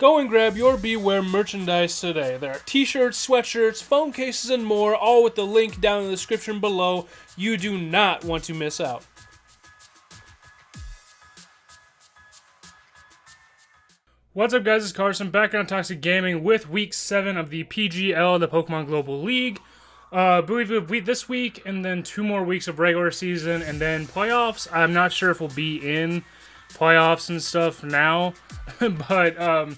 Go and grab your Bewears merchandise today. There are t-shirts, sweatshirts, phone cases, and more, all with the link down in the description below. You do not want to miss out. What's up, guys? It's Carson back on Toxic Gaming with Week 7 of the PGL, the Pokemon Global League. This week, and then 2 more weeks of regular season, and then playoffs. I'm not sure if we'll be in playoffs and stuff now, but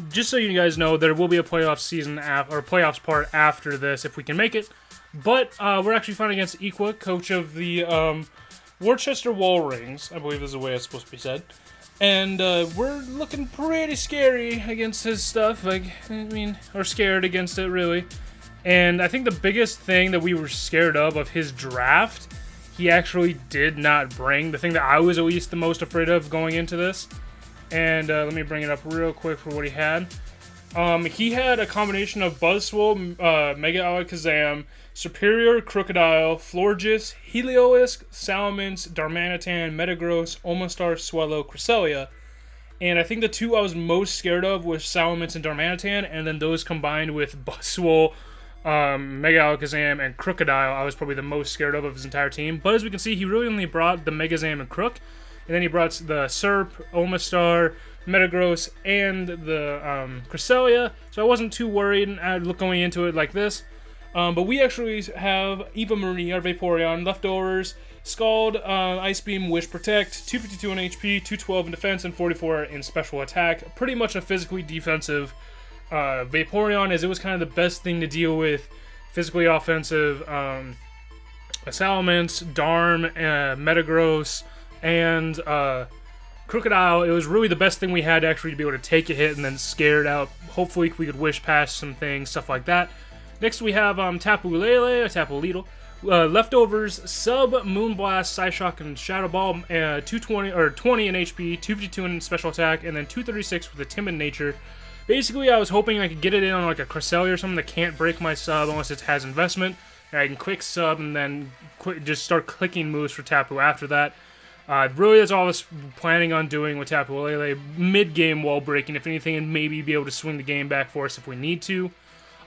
just so you guys know, there will be a playoff season or playoffs part after this if we can make it. But we're actually fighting against Equa, coach of the Worchester Walreins. I believe is the way it's supposed to be said. And we're looking pretty scary against his stuff. Or scared against it, really. And I think the biggest thing that we were scared of his draft, he actually did not bring. The thing that I was at least the most afraid of going into this. And let me bring it up real quick for what he had. He had a combination of Buzzwole, Mega Alakazam, Superior, Crocodile, Florges, Heliolisk, Salamence, Darmanitan, Metagross, Omastar, Swellow, Cresselia. And I think the two I was most scared of was Salamence and Darmanitan, and then those combined with Buzzwole, Mega Alakazam, and Crocodile, I was probably the most scared of his entire team. But as we can see, he really only brought the Megazam and Crook, and then he brought the Serp, Omastar, Metagross, and the Cresselia, so I wasn't too worried going into it like this. But we actually have Eva Marie, our Vaporeon, leftovers, Scald, Ice Beam, Wish, Protect, 252 in HP, 212 in defense, and 44 in special attack. Pretty much a physically defensive Vaporeon, as it was kind of the best thing to deal with physically offensive Salamence, Darm, Metagross, and Crocodile. It was really the best thing we had actually to be able to take a hit and then scare it out. Hopefully we could wish past some things, stuff like that. Next we have Tapu Lele, or Tapu Lele. Leftovers, Sub, Moonblast, Psyshock, and Shadow Ball, 20 in HP, 252 in special attack, and then 236 with a Timid Nature. Basically, I was hoping I could get it in on like a Cresselia or something that can't break my sub unless it has investment, and I can quick sub and then just start clicking moves for Tapu after that. Really, that's all I was planning on doing with Tapu Lele. Mid-game wall breaking, if anything, and maybe be able to swing the game back for us if we need to.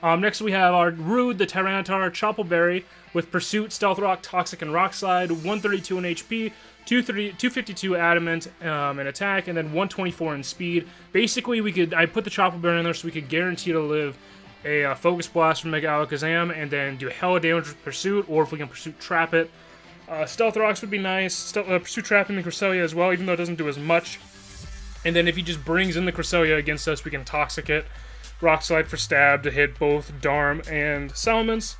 Next we have our Rude, the Tyranitar, Chople Berry, with Pursuit, Stealth Rock, Toxic, and Rock Slide, 132 in HP, 252 Adamant in attack, and then 124 in speed. Basically, I put the Chople Berry in there so we could guarantee to live a Focus Blast from Mega Alakazam, and then do hella damage with Pursuit, or if we can Pursuit Trap it. Stealth Rocks would be nice. Pursuit Trapping the Cresselia as well, even though it doesn't do as much. And then if he just brings in the Cresselia against us, we can Toxic it. Rock Slide for Stab to hit both Darm and Salamence.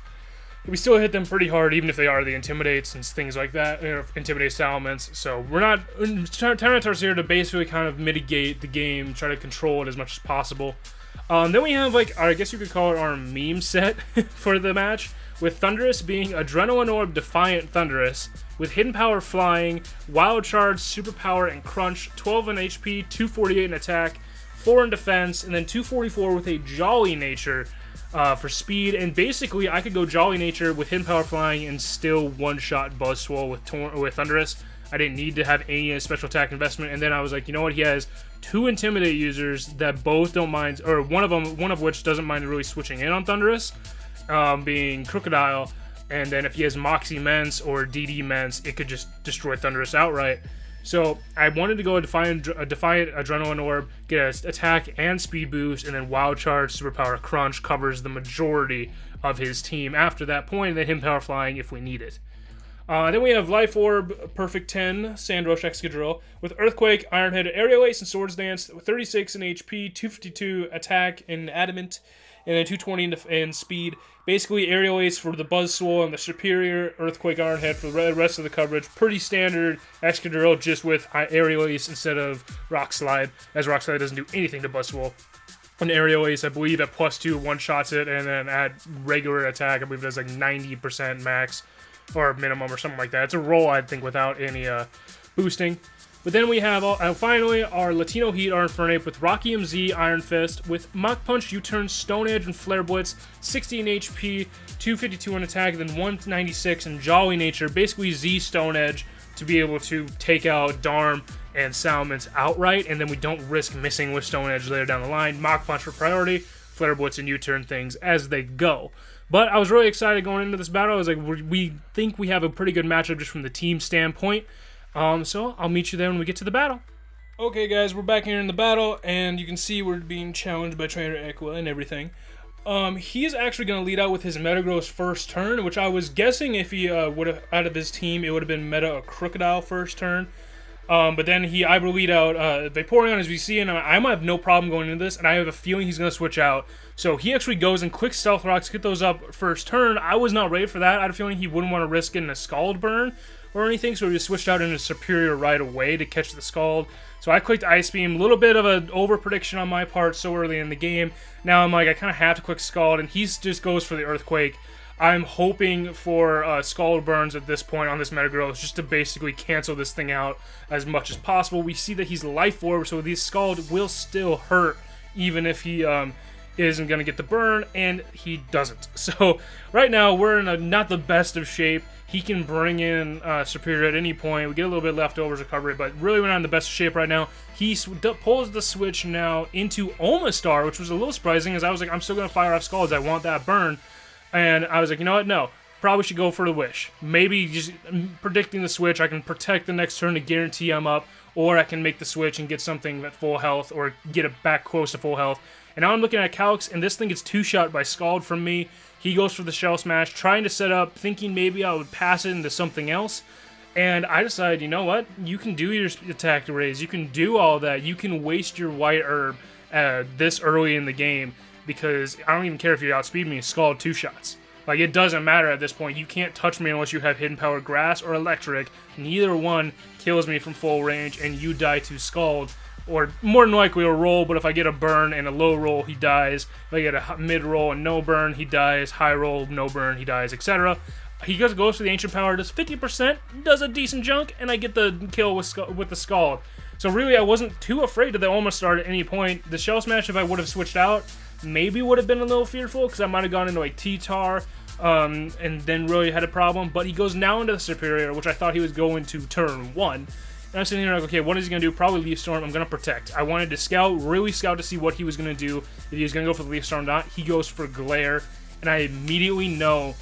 We still hit them pretty hard, even if they are the Intimidates and things like that, Intimidate Salamence. So we're not... Tyranitar's here to basically kind of mitigate the game, try to control it as much as possible. Then we have, I guess you could call it our meme set for the match, with Thundurus being Adrenaline Orb Defiant Thundurus, with Hidden Power Flying, Wild Charge, Super Power, and Crunch, 12 in HP, 248 in attack, 4 in defense, and then 244 with a Jolly Nature for speed. And basically, I could go Jolly Nature with Hidden Power Flying and still one-shot Buzzwole with Thundurus. I didn't need to have any special attack investment. And then I was like, you know what? He has 2 Intimidate users that both don't mind, or one of which doesn't mind really switching in on Thundurus, being Crocodile. And then if he has Moxie Mence or DD Mence, it could just destroy Thundurus outright. So I wanted to go a Defiant Adrenaline Orb, get an attack and speed boost, and then Wild Charge, Superpower Crunch covers the majority of his team after that point, and then him Power Flying if we need it. Then we have Life Orb, Perfect 10, Sandrush, Excadrill, with Earthquake, Iron Head, Aerial Ace, and Swords Dance, 36 in HP, 252 attack and Adamant, and then 220 in speed. Basically, Aerial Ace for the Buzzwole and the Superior, Earthquake, Iron Head for the rest of the coverage. Pretty standard Excadrill, just with Aerial Ace instead of Rock Slide, as Rock Slide doesn't do anything to Buzzwole. And Aerial Ace, I believe, at +2 one-shots it, and then at regular attack, I believe it does like 90% max, or minimum, or something like that. It's a roll, I think, without any boosting. But then we have, finally, our Latino Heat Infernape with Rocky MZ, Iron Fist, with Mach Punch, U-Turn, Stone Edge, and Flare Blitz, 16 HP, 252 in attack, then 196 in Jolly Nature, basically Z Stone Edge, to be able to take out Darm and Salmons outright, and then we don't risk missing with Stone Edge later down the line. Mach Punch for priority, Flare Blitz and U-turn things as they go. But I was really excited going into this battle. I was like, we think we have a pretty good matchup just from the team standpoint. So I'll meet you there when we get to the battle. Okay, guys, we're back here in the battle, and you can see we're being challenged by Trainer Aqua and everything. He is actually going to lead out with his Metagross first turn, which I was guessing if he would have, out of his team, it would have been Meta a Crocodile first turn. But then I will lead out Vaporeon as we see, and I might have no problem going into this, and I have a feeling he's going to switch out. So he actually goes and quick Stealth Rocks, get those up first turn. I was not ready for that. I had a feeling he wouldn't want to risk getting a Scald Burn or anything, so he just switched out into Superior right away to catch the Scald. So I clicked Ice Beam, a little bit of an over prediction on my part so early in the game. Now I'm like, I kind of have to quick Scald, and he just goes for the Earthquake. I'm hoping for Scald Burns at this point on this Metagross just to basically cancel this thing out as much as possible. We see that he's Life Orb, so these Scald will still hurt even if he isn't going to get the burn, and he doesn't. So right now we're in not the best of shape. He can bring in Superior at any point. We get a little bit leftovers recovery, but really we're not in the best of shape right now. He pulls the switch now into Omastar, which was a little surprising, as I was like, I'm still going to fire off Scalds. I want that burn. And I was like, you know what? No. Probably should go for the Wish. Maybe just predicting the switch, I can protect the next turn to guarantee I'm up, or I can make the switch and get something at full health, or get it back close to full health. And now I'm looking at Calyx, and this thing gets two-shot by Scald from me. He goes for the Shell Smash, trying to set up, thinking maybe I would pass it into something else. And I decided, you know what? You can do your attack raise. You can do all that. You can waste your White Herb this early in the game, because I don't even care if you outspeed me. Scald two shots. Like, it doesn't matter at this point. You can't touch me unless you have Hidden Power Grass or Electric. Neither one kills me from full range, and you die to Scald. Or more than likely a roll, but if I get a burn and a low roll, he dies. If I get a mid roll and no burn, he dies. High roll, no burn, he dies, etc. He goes for the Ancient Power, does 50%, does a decent chunk, and I get the kill with the Scald. So really, I wasn't too afraid of the Omastar at any point. The Shell Smash, if I would have switched out, maybe would have been a little fearful, because I might have gone into like T-Tar, and then really had a problem. But he goes now into the Superior, which I thought he was going to turn 1. And I'm sitting here like, okay, what is he going to do? Probably Leaf Storm. I'm going to Protect. I wanted to scout, really scout to see what he was going to do. If he was going to go for the Leaf Storm or not. He goes for Glare, and I immediately know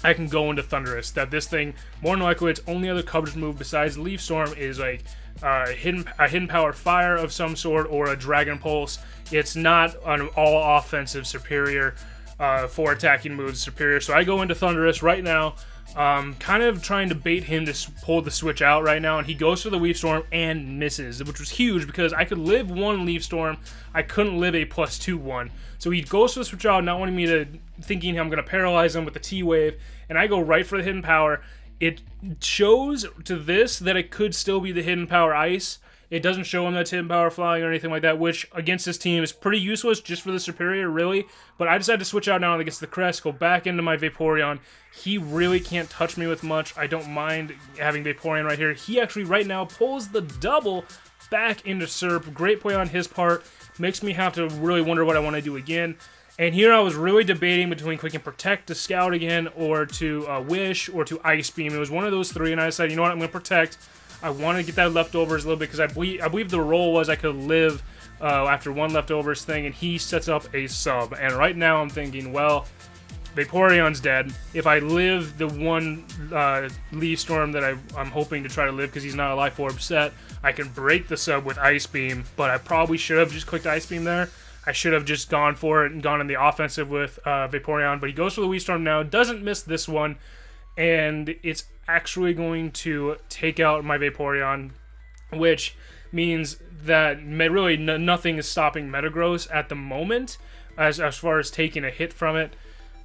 I can go into Thundurus. That this thing, more than likely, its only other coverage move besides Leaf Storm is like a hidden power Fire of some sort or a Dragon Pulse. It's not an all offensive Superior for attacking moves Superior. So I go into Thundurus right now. Kind of trying to bait him to pull the switch out right now, and he goes for the Leaf Storm and misses, which was huge because I could live one Leaf Storm, I couldn't live a +2 one. So he goes for the switch out, not wanting me to, thinking I'm going to paralyze him with the T-Wave, and I go right for the Hidden Power. It shows to this that it could still be the Hidden Power Ice. It doesn't show him that's Hidden Power Flying or anything like that, which against this team is pretty useless just for the Superior, really. But I decided to switch out now against the Crest, go back into my Vaporeon. He really can't touch me with much. I don't mind having Vaporeon right here. He actually right now pulls the double back into Serp. Great play on his part. Makes me have to really wonder what I want to do again. And here I was really debating between clicking Protect to Scout again, or to Wish, or to Ice Beam. It was one of those three, and I decided, you know what, I'm going to Protect. I want to get that leftovers a little bit, because I believe the roll was I could live after one leftovers thing, and he sets up a sub. And right now I'm thinking, well, Vaporeon's dead. If I live the one Leaf Storm that I'm hoping to try to live, because he's not a Life Orb set, I can break the sub with Ice Beam, but I probably should have just clicked Ice Beam there. I should have just gone for it and gone in the offensive with Vaporeon, but he goes for the Leaf Storm now, doesn't miss this one, and it's actually going to take out my Vaporeon, which means that really nothing is stopping Metagross at the moment as far as taking a hit from it.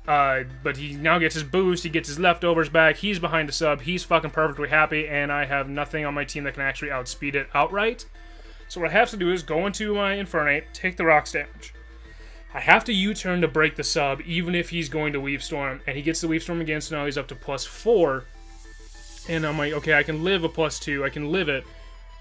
But he now gets his boost, he gets his leftovers back, he's behind the sub, he's fucking perfectly happy, and I have nothing on my team that can actually outspeed it outright. So what I have to do is go into my Infernape, take the Rocks damage. I have to U-turn to break the sub, even if he's going to Leaf Storm, and he gets the Leaf Storm again, so now he's up to +4. And I'm like, okay, I can live a +2, I can live it,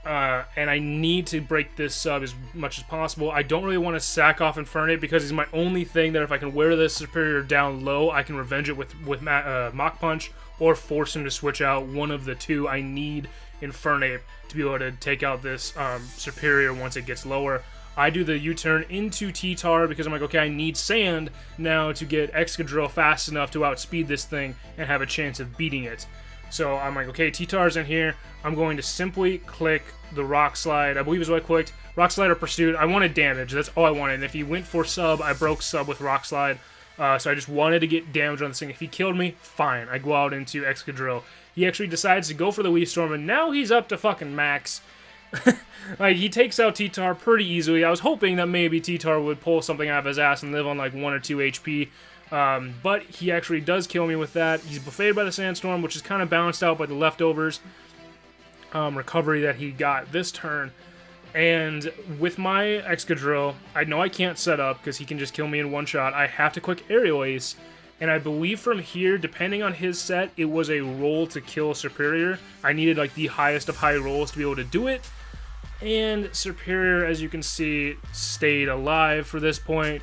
and I need to break this sub as much as possible. I don't really want to sack off Infernape, because he's my only thing that if I can wear this Superior down low, I can revenge it with Mach Punch, or force him to switch out. One of the two. I need Infernape to be able to take out this Superior once it gets lower. I do the U-turn into T-Tar because I'm like, okay, I need Sand now to get Excadrill fast enough to outspeed this thing and have a chance of beating it. So I'm like, okay, T-Tar's in here. I'm going to simply click the Rock Slide. I believe is what I clicked. Rock Slide or Pursuit. I wanted damage. That's all I wanted. And if he went for sub, I broke sub with Rock Slide. So I just wanted to get damage on this thing. If he killed me, fine. I go out into Excadrill. He actually decides to go for the Leaf Storm, and now he's up to fucking max. Like, he takes out T-Tar pretty easily. I was hoping that maybe T-Tar would pull something out of his ass and live on like 1 or 2 HP. But he actually does kill me with that. He's buffeted by the Sandstorm, which is kind of balanced out by the leftovers recovery that he got this turn. And with my Excadrill, I know I can't set up because he can just kill me in one shot. I have to click Aerial Ace. And I believe from here, depending on his set, it was a roll to kill Superior. I needed like the highest of high rolls to be able to do it. And Superior, as you can see, stayed alive for this point.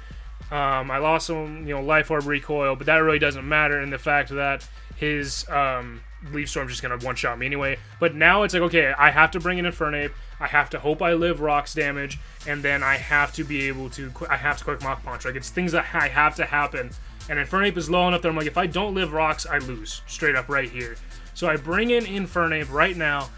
I lost some, Life Orb recoil, but that really doesn't matter in the fact that his Leaf Storm's just going to one-shot me anyway. But now it's like, okay, I have to bring in Infernape. I have to hope I live Rock's damage, and then I have to be able to, I have to quick Mach Punch. Like, it's things that I have to happen. And Infernape is low enough that I'm like, if I don't live Rocks, I lose. Straight up right here. So I bring in Infernape right now.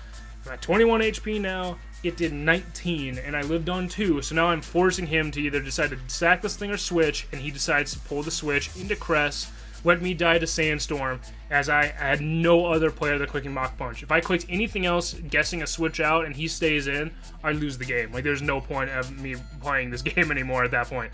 I'm at 21 HP now. It did 19, and I lived on 2. So now I'm forcing him to either decide to sack this thing or switch, and he decides to pull the switch into Crest, let me die to Sandstorm, as I had no other player that clicking Mach Punch. If I clicked anything else, guessing a switch out, and he stays in, I lose the game. Like, there's no point of me playing this game anymore at that point.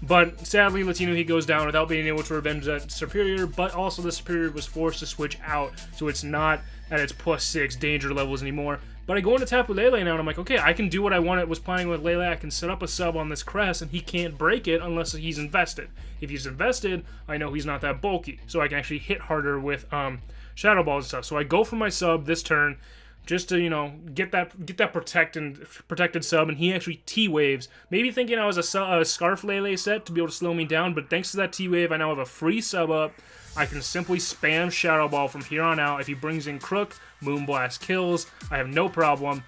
But sadly, Latino, he goes down without being able to revenge that Superior, but also the Superior was forced to switch out, so it's not at its +6 danger levels anymore. But I go into Tapu Lele now, and I'm like, okay, I can do what I was planning with Lele. I can set up a sub on this Crest, and he can't break it unless he's invested. If he's invested, I know he's not that bulky, so I can actually hit harder with Shadow Balls and stuff. So I go for my sub this turn, just to, get that protected sub, and he actually T-Waves. Maybe thinking I was a Scarf Lele set to be able to slow me down, but thanks to that T-Wave, I now have a free sub up. I can simply spam Shadow Ball from here on out. If he brings in Crook, Moonblast kills. I have no problem.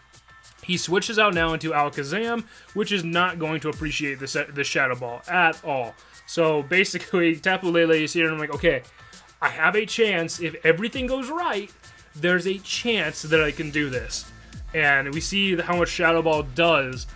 He switches out now into Alakazam, which is not going to appreciate the Shadow Ball at all. So basically, Tapu Lele is here, and I'm like, okay, I have a chance. If everything goes right, there's a chance that I can do this. And we see how much Shadow Ball does,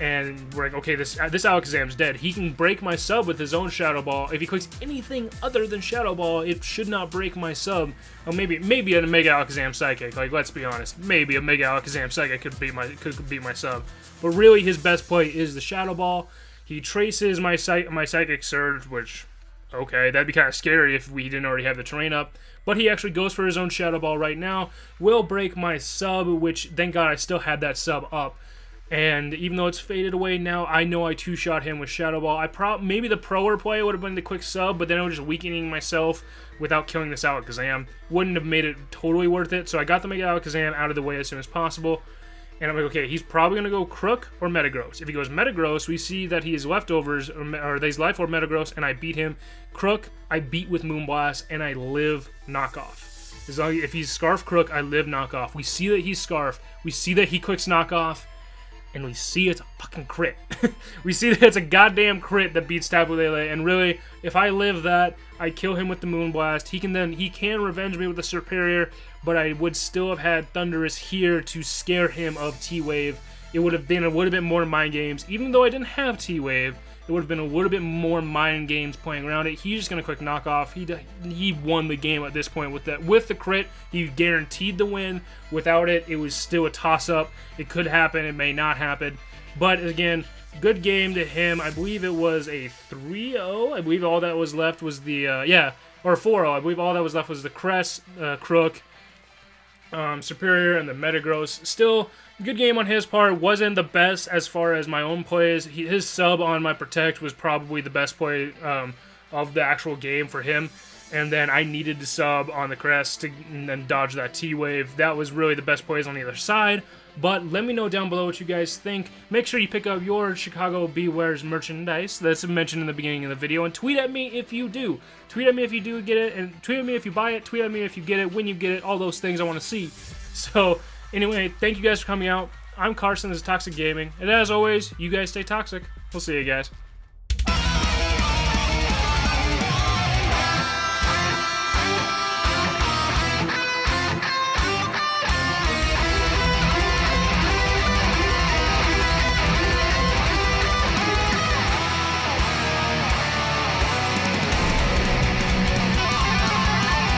and we're like, okay, this Alakazam's dead. He can break my sub with his own Shadow Ball. If he clicks anything other than Shadow Ball, it should not break my sub. Or maybe a Mega Alakazam Psychic. Like, let's be honest, maybe a Mega Alakazam Psychic could beat my sub. But really, his best play is the Shadow Ball. He traces my Psychic Surge, which, okay, that'd be kind of scary if we didn't already have the terrain up. But he actually goes for his own Shadow Ball right now. Will break my sub, which, thank God, I still had that sub up. And even though it's faded away now, I know I two-shot him with Shadow Ball. Maybe the proer play would have been the quick sub, but then I was just weakening myself without killing this Alakazam. Wouldn't have made it totally worth it, so I got the Mega Alakazam out of the way as soon as possible. And I'm like, okay, he's probably going to go Crook or Metagross. If he goes Metagross, we see that he has leftovers, or he's Life Orb Metagross, and I beat him. Crook, I beat with Moonblast, and I live Knockoff. If he's Scarf Crook, I live Knockoff. We see that he's Scarf. We see that he clicks Knockoff. And we see it's a fucking crit. We see that it's a goddamn crit that beats Tapu Lele. And really, if I live that, I kill him with the Moonblast. He can revenge me with the Superior, but I would still have had Thundurus here to scare him of T-Wave. It would have been more mind games. Even though I didn't have T-Wave, it would have been a little bit more mind games playing around it. He's just gonna quick Knockoff. He won the game at this point with that. With the crit, he guaranteed the win. Without it, it was still a toss-up. It could happen. It may not happen. But again, good game to him. I believe it was a 3-0. I believe all that was left was the or 4-0. I believe all that was left was the Crest, Crook, Superior, and the Metagross. Still, good game on his part. Wasn't the best as far as my own plays. His sub on my Protect was probably the best play of the actual game for him. And then I needed to sub on the Crest and then dodge that T-Wave. That was really the best plays on either side. But let me know down below what you guys think. Make sure you pick up your Chicago Bewears merchandise that's mentioned in the beginning of the video. And tweet at me if you do. Tweet at me if you do get it. And tweet at me if you buy it. Tweet at me if you get it, when you get it. All those things I want to see. So, Anyway, thank you guys for coming out. I'm Carson, this is Toxic Gaming, and as always, you guys stay toxic. We'll see you guys.